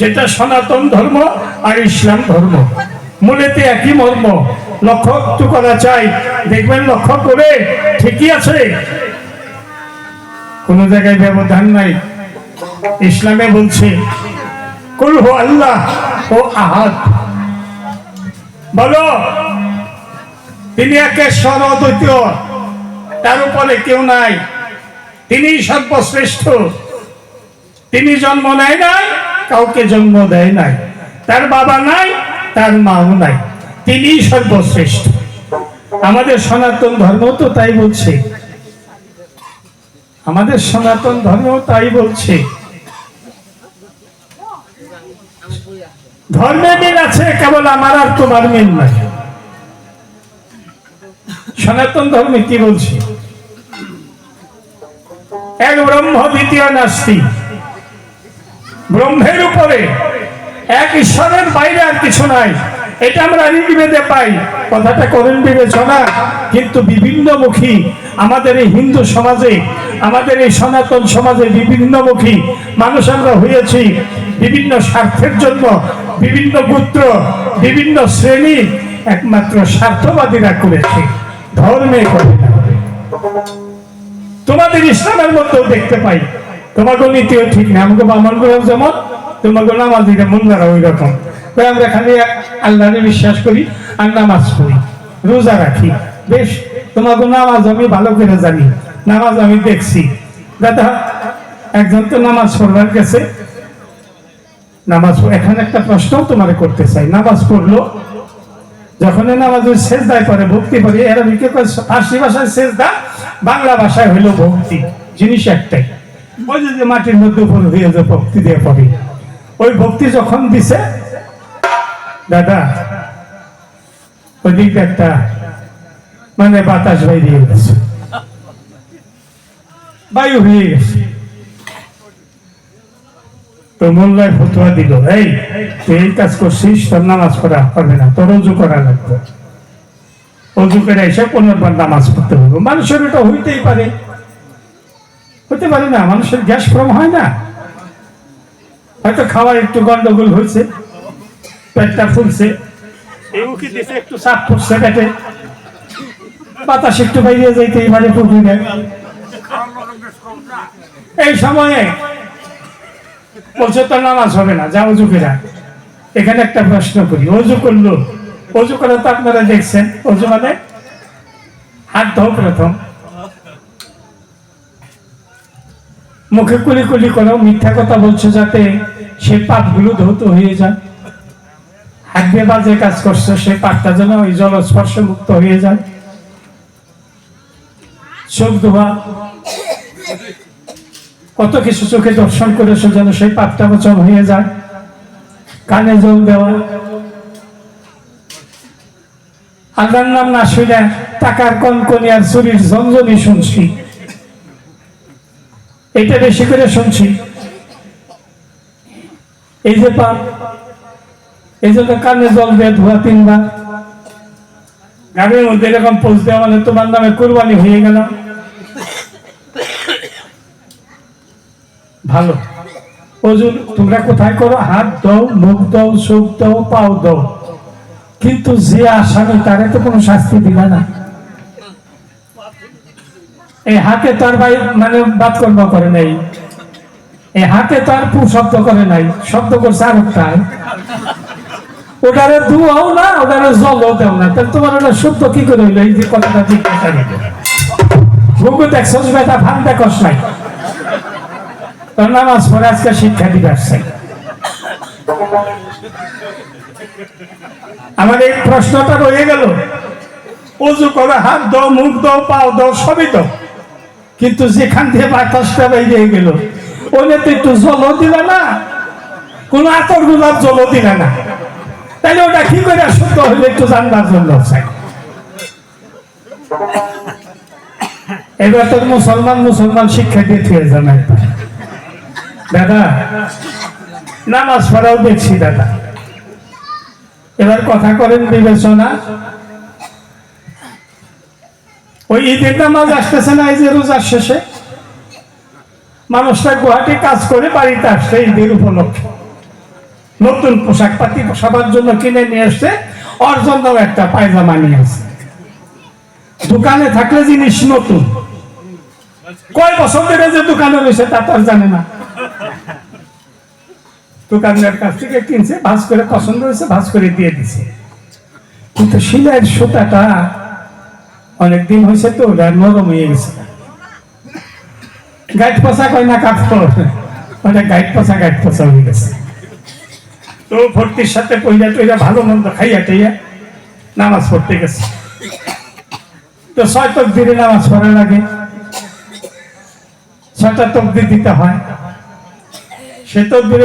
যেটা সনাতন ধর্ম আর ইসলাম ধর্ম, মূলেতে একই মর্ম। লক্ষ্য একটু করা চাই, দেখবেন লক্ষ্য করে ঠিকই আছে, কোন জায়গায় ব্যবধান নাই। ইসলামে বলছে কুল হু আল্লাহ ও আহাদ, বলো তিনি একেশ্বর অদ্বিতীয়, তার উপরে কেউ নাই, তিনি সর্বশ্রেষ্ঠ। তিনি জন্ম নেয় নাই, কাউকে জন্ম দেয় নাই, তার বাবা নাই, তার মাও নাই, তিনি সর্বশ্রেষ্ঠ। আমাদের সনাতন ধর্ম তো তাই বলছে, আমাদের সনাতন ধর্ম তাই বলছে। ধর্মে মিল আছে, কেবল আমার আর তোমার মিল নাই। সনাতন ধর্মে কি বলছে? এক ব্রহ্ম দ্বিতীয় নাস্তি, ব্রহ্মের উপরে এক ঈশ্বরের বাইরে আর কিছু নাই। এটা আমরা ঋগ্বেদে পাই, কথাটা করেন বিবেচনা। কিন্তু বিভিন্নমুখী আমাদের এই হিন্দু সমাজে, আমাদের এই সনাতন সমাজে বিভিন্নমুখী মানুষ আমরা হয়েছি। বিভিন্ন স্বার্থের জন্য বিভিন্ন গোত্র, বিভিন্ন শ্রেণী একমাত্র স্বার্থবাদীরা করেছে, ধর্মে করে না। তোমাদের ইসলামের মধ্যেও দেখতে পাই, তোমাকে নীতিও ঠিক না। আমাকে বামনগুলো যেমন, তোমাকে নামাজিরা মুন্নারা ওই রকম। আমরা খালি আল্লাহরে বিশ্বাস করি আর নামাজ পড়ি, রোজা রাখি। বেশ, তোমাকে নামাজ আমি ভালো করে জানি, নামাজ আমি দেখছি। দাদা একজন তো নামাজ পড়বার গেছে, নামাজ, এখানে একটা প্রশ্ন তোমার করতে চাই। নামাজ পড়লো, যখন নামাজের সেজদায় পড়ে, ভক্তি পড়ে, এরা ফার্সি ভাষায় সেজদা, বাংলা ভাষায় হইলো ভক্তি, জিনিস একটাই। ওই যে মাটির মধ্যে উপর হয়ে যে ভক্তি দিয়ে পড়ে, ওই ভক্তি যখন দিছে, দাদা ওই দিকে একটা মানে বাতাস বাইরে গেছে, বায়ু হয়ে গেছে। তো মোল্লায় ফতোয়া দিল, এই তুই এই কাজ করছিস, তোর নামাজ পড়া হবে না, তোর অজু করা লাগবে। অজু করে এসে পুনর্বার নামাজ পড়তে হবে। মানুষের এটা হইতেই পারে, হতে পারে না? মানুষের গ্যাস ফর্ম হয় না? হয়তো খাওয়ার একটু গন্ডগোল হয়েছে, পেটটা ফুলছে, একটু চাপ পড়ছে পেটে, বাতাস একটু বাইরে যাইতেই পারে পুকুরে। এই সময়ে বলছে তো নামাজ হবে না, যা অজু করে। এখানে একটা প্রশ্ন করি, অজু করলো, অজু করে তো আপনারা দেখছেন, অজু মানে হাত ধো, প্রথম মুখে কুলি কুলি করো, মিথ্যা কথা বলছো যাতে সে পাপগুলো ধৌত হয়ে যায়। হাত দিয়ে বাজে কাজ করছো, সে পাপটা যেন ওই জল স্পর্শ মুক্ত হয়ে যায়। চোখ ধোয়া, কত কিছু চোখে দর্শন করেছো যেন সেই পাপটা মোচন হয়ে যায়। কানে জল দেওয়া, আল্লাহর নাম না শুনে টাকার কনকনি আর চুরির ঝনঝনি শুনছি, এটা বেশি করে শুনছি। এই যে পাপ, এই জন্য কানে জল দিয়ে ধোয়া 3 বার, গাড়ির মধ্যে এরকম পোজ দেওয়া মানে তোমার নামে কুরবানি হয়ে গেল। ভালো ওজু তোমরা কোথায় করো? হাত দাও, মুখ দাও, চোখ দাও, পাও দাও। কিন্তু যে আসামি, তারে তো কোনো শাস্তি দিলা না। এই হাতে তার ভাই মানে বাতকর্ম করে নাই, এই হাতে তার পু শব্দ করে নাই, শব্দ করছে আরেকটাই। ওটারে ধুয়াও না, ওটারে জলও দেও না, তাহলে তোমার ওটা শুদ্ধ কি করে হইলো? এই যে কথাটা জিজ্ঞাসা নিবে, বুকু দেখছস বেটা, ফান দেখস নাই, তোর নামাজ পড়ে আজকে শিক্ষা দিবে আসছে। আমার এই প্রশ্নটা রয়ে গেল, অজু করে হাত দাও, মুখ দাও, পাও দাও, সবই দাও, কিন্তু যেখান থেকে বাতাসটা বাইরে গেল, ওনে তো একটু জল দিলে না, কোন আতর গোলাপ জল দিলে না, তাইলে ওটা কি করে শুদ্ধ হইলে একটু জানবার জন্য চাই। এবার তোর মুসলমান শিক্ষা দিয়ে থেকে যান। দাদা নামাজ পড়াও দেখছি দাদা, এবার কথা করেন বিবেচনা। ওই ঈদের নামাজ আসতেছে না, এই যে রোজার শেষে মানুষটা গুয়াহাটি কাজ করে বাড়িতে আসছে ঈদের উপলক্ষে, নতুন পোশাক পাতি সবার জন্য কিনে নিয়ে আসছে, ওর জন্য একটা পায়জামা নিয়ে আসছে। দোকানে থাকলে জিনিস নতুন, কয় বছর ধরে যে দোকানে রয়েছে তা তো আর জানে না। দোকানদার কাছ থেকে কিনছে, ভাঁজ করে পছন্দ হয়েছে, ভাঁজ করে দিয়ে দিছে। কিন্তু সিলাইয়ের সুতাটা অনেকদিন হয়েছে তো নরম হয়ে গেছে। গাইড পচা কয় না কাপড়, ওটা গাইড পচা হয়ে গেছে। তো ভর্তির সাথে পইরা টইরা ভালো মন্দ খাইয়া টাইয়া নামাজ পড়তে গেছে। তো 6 তাকবীরে নামাজ পড়া লাগে, 6টা তাকবীর দিতে হয়। সে তাকবীরে